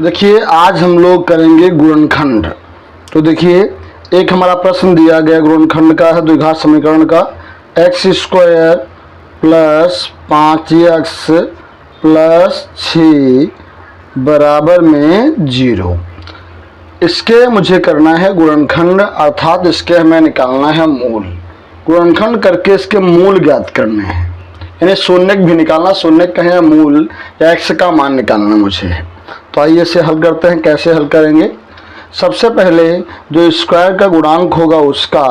देखिए आज हम लोग करेंगे गुणनखंड। तो देखिए एक हमारा प्रश्न दिया गया गुणनखंड का है द्विघात समीकरण का x square plus 5x plus 6 बराबर में 0। इसके मुझे करना है गुणनखंड, अर्थात इसके हमें निकालना है मूल। गुणनखंड करके इसके मूल ज्ञात करने हैं, यानी शून्यक भी निकालना, शून्यक कहें मूल या एक्स का मान निकालना मुझे है। तो आइए इसे हल करते हैं। कैसे हल करेंगे? सबसे पहले जो स्क्वायर का गुणांक होगा उसका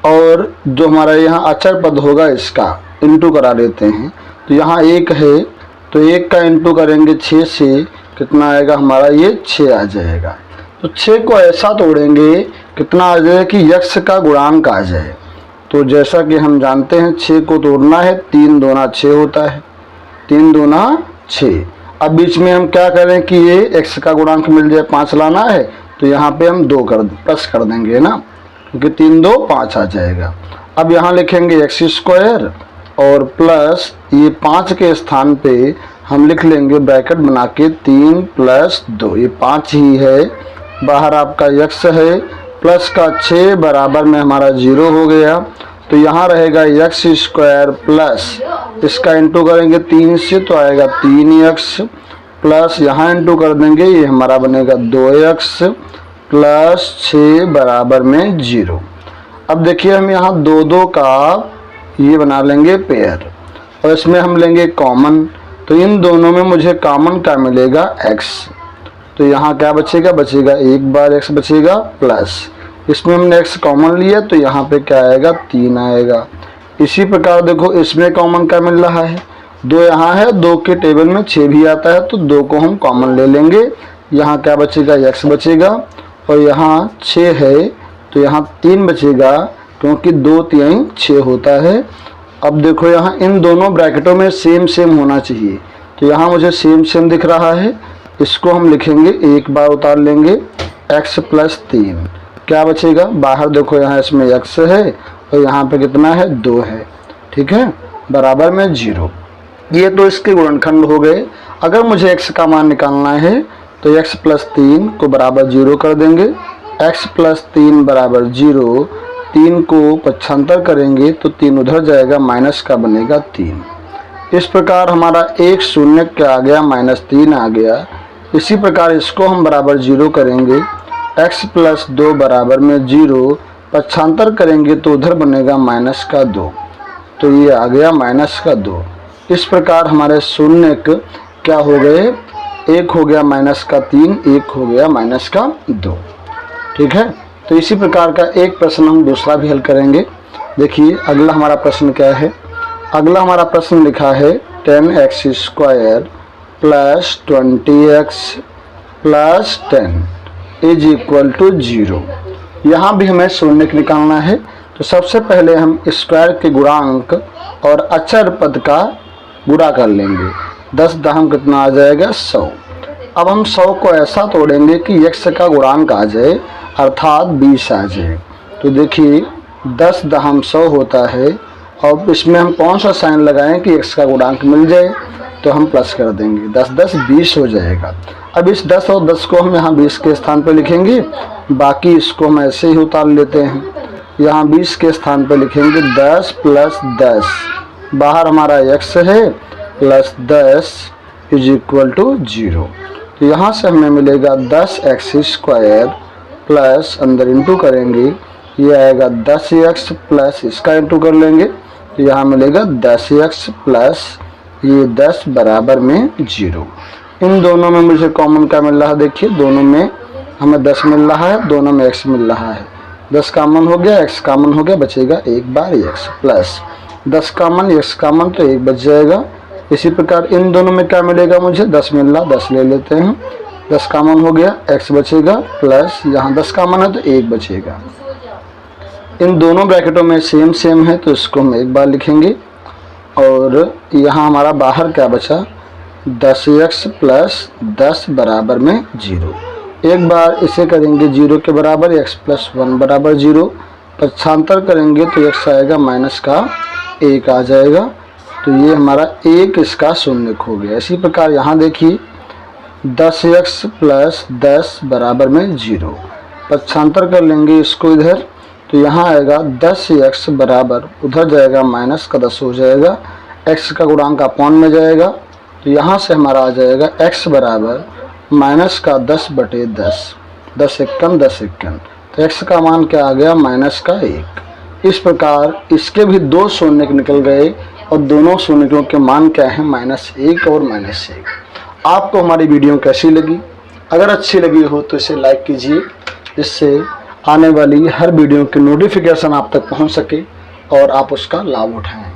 और जो हमारा यहाँ अचर पद होगा इसका इंटू करा देते हैं। तो यहाँ 1 है तो 1 का इंटू करेंगे 6 से, कितना आएगा हमारा, ये 6 आ जाएगा। तो 6 को ऐसा तोड़ेंगे कितना आ जाए कि यक्ष का गुणांक आ जाए। तो जैसा कि हम जानते हैं 6 को तोड़ना है, 3 दूना 6 होता है, 3 दूना 6। अब बीच में हम क्या करें कि ये x का गुणांक मिल जाए, 5 लाना है तो यहाँ पे हम 2 प्लस कर देंगे ना, क्योंकि 3 2 5 आ जाएगा। अब यहाँ लिखेंगे एक्स स्क्वायर और प्लस ये 5 के स्थान पे हम लिख लेंगे ब्रैकेट बना के 3 प्लस 2, ये 5 ही है, बाहर आपका x है, प्लस का 6 बराबर में हमारा 0 हो गया। तो यहाँ रहेगा एक्स स्क्वायर प्लस इसका इंटू करेंगे 3 से तो आएगा 3x प्लस यहाँ इंटू कर देंगे, ये हमारा बनेगा 2x प्लस 6 बराबर में 0। अब देखिए हम यहाँ 2 2 का ये बना लेंगे पेयर और इसमें हम लेंगे कॉमन। तो इन दोनों में मुझे कॉमन क्या मिलेगा, x। तो यहाँ क्या बचेगा, बचेगा 1 बार x बचेगा प्लस इसमें हमने x कॉमन लिया तो यहाँ पे क्या आएगा, 3 आएगा। इसी प्रकार देखो इसमें कॉमन क्या मिल रहा है, 2 यहाँ है, 2 के टेबल में 6 भी आता है तो 2 को हम कॉमन ले लेंगे। यहाँ क्या बचेगा, x बचेगा और यहाँ 6 है तो यहाँ 3 बचेगा, क्योंकि 2 3 6 होता है। अब देखो यहाँ इन दोनों ब्रैकेटों में सेम सेम होना चाहिए, तो यहाँ मुझे सेम सेम दिख रहा है, इसको हम लिखेंगे, एक बार उतार लेंगे x प्लस 3। क्या बचेगा, बाहर देखो यहाँ इसमें x है और यहाँ पे कितना है, 2 है, ठीक है, बराबर में 0। ये तो इसके गुणनखंड हो गए। अगर मुझे x का मान निकालना है तो x प्लस 3 को बराबर 0 कर देंगे, x प्लस 3 बराबर 0। 3 को पक्षांतर करेंगे तो 3 उधर जाएगा, माइनस का बनेगा 3। इस प्रकार हमारा एक शून्य क्या आ गया, -3 आ गया। इसी प्रकार इसको हम बराबर 0 करेंगे, x प्लस 2 बराबर में 0, पक्षांतर करेंगे तो उधर बनेगा -2, तो ये आ गया -2। इस प्रकार हमारे शून्य क्या हो गए, एक हो गया -3, एक हो गया -2, ठीक है। तो इसी प्रकार का एक प्रश्न हम दूसरा भी हल करेंगे। देखिए अगला हमारा प्रश्न क्या है, अगला हमारा प्रश्न लिखा है 10x square plus 20x plus 10 is equal to 0। यहाँ भी हमें शून्य निकालना है। तो सबसे पहले हम स्क्वायर के गुणांक और अचर पद का गुणा कर लेंगे, 10 दहम कितना आ जाएगा, 100। अब हम 100 को ऐसा तोड़ेंगे कि x का गुणांक आ जाए, अर्थात 20 आ जाए। तो देखिए 10 दहम 100 होता है और इसमें हम कौन सा साइन लगाएं कि x का गुणांक मिल जाए, तो हम प्लस कर देंगे, 10 10 20 हो जाएगा। अब इस 10 और 10 को हम यहाँ 20 के स्थान पर लिखेंगे, बाकी इसको हम ऐसे ही उतार लेते हैं। यहाँ 20 के स्थान पर लिखेंगे 10 प्लस 10, बाहर हमारा x है, प्लस 10 इज इक्वल टू 0। तो यहाँ से हमें मिलेगा 10x स्क्वायर प्लस अंदर इंटू करेंगे, ये आएगा 10x प्लस इसका इंटू कर लेंगे, तो यहाँ मिलेगा 10x प्लस ये 10 बराबर में 0। इन दोनों में मुझे कॉमन क्या मिल रहा है, देखिए दोनों में हमें 10 मिल रहा है, दोनों में x मिल रहा है। 10 कॉमन हो गया, x कॉमन हो गया, बचेगा 1 बार x plus 10 common x common तो 1 बच जाएगा। इसी प्रकार इन दोनों में क्या मिलेगा, मुझे 10 मिल रहा, 10 ले लेते हैं, 10 कॉमन हो गया, x बचेगा प्लस यहाँ 10 कॉमन है तो 1 बचेगा। इन दोनों ब्रैकेटों में सेम सेम है तो इसको हम एक बार लिखेंगे और यहाँ हमारा बाहर क्या बचा, 10x प्लस 10 बराबर में 0। एक बार इसे करेंगे 0 के बराबर, x प्लस 1 बराबर 0, पक्षांतर करेंगे तो x आएगा -1 आ जाएगा। तो ये हमारा एक इसका शून्य हो गया। इसी प्रकार यहाँ देखिए 10x प्लस 10 बराबर में 0। पक्षांतर कर लेंगे इसको इधर, तो यहाँ आएगा 10x बराबर, उधर जाएगा माइनस का 10 हो जाएगा, x का गुणांक अपॉन में जाएगा, तो यहाँ से हमारा आ जाएगा x बराबर माइनस का 10/10, 10 एकम 10 एकम, तो x का मान क्या आ गया, माइनस का 1। इस प्रकार इसके भी 2 शून्य निकल गए और दोनों शून्यों के मान क्या है, -1 और -1। आपको हमारी वीडियो कैसी लगी? अगर अच्छी लगी हो तो इसे लाइक कीजिए, जिससे आने वाली हर वीडियो की नोटिफिकेशन आप तक पहुंच सके और आप उसका लाभ उठाएं।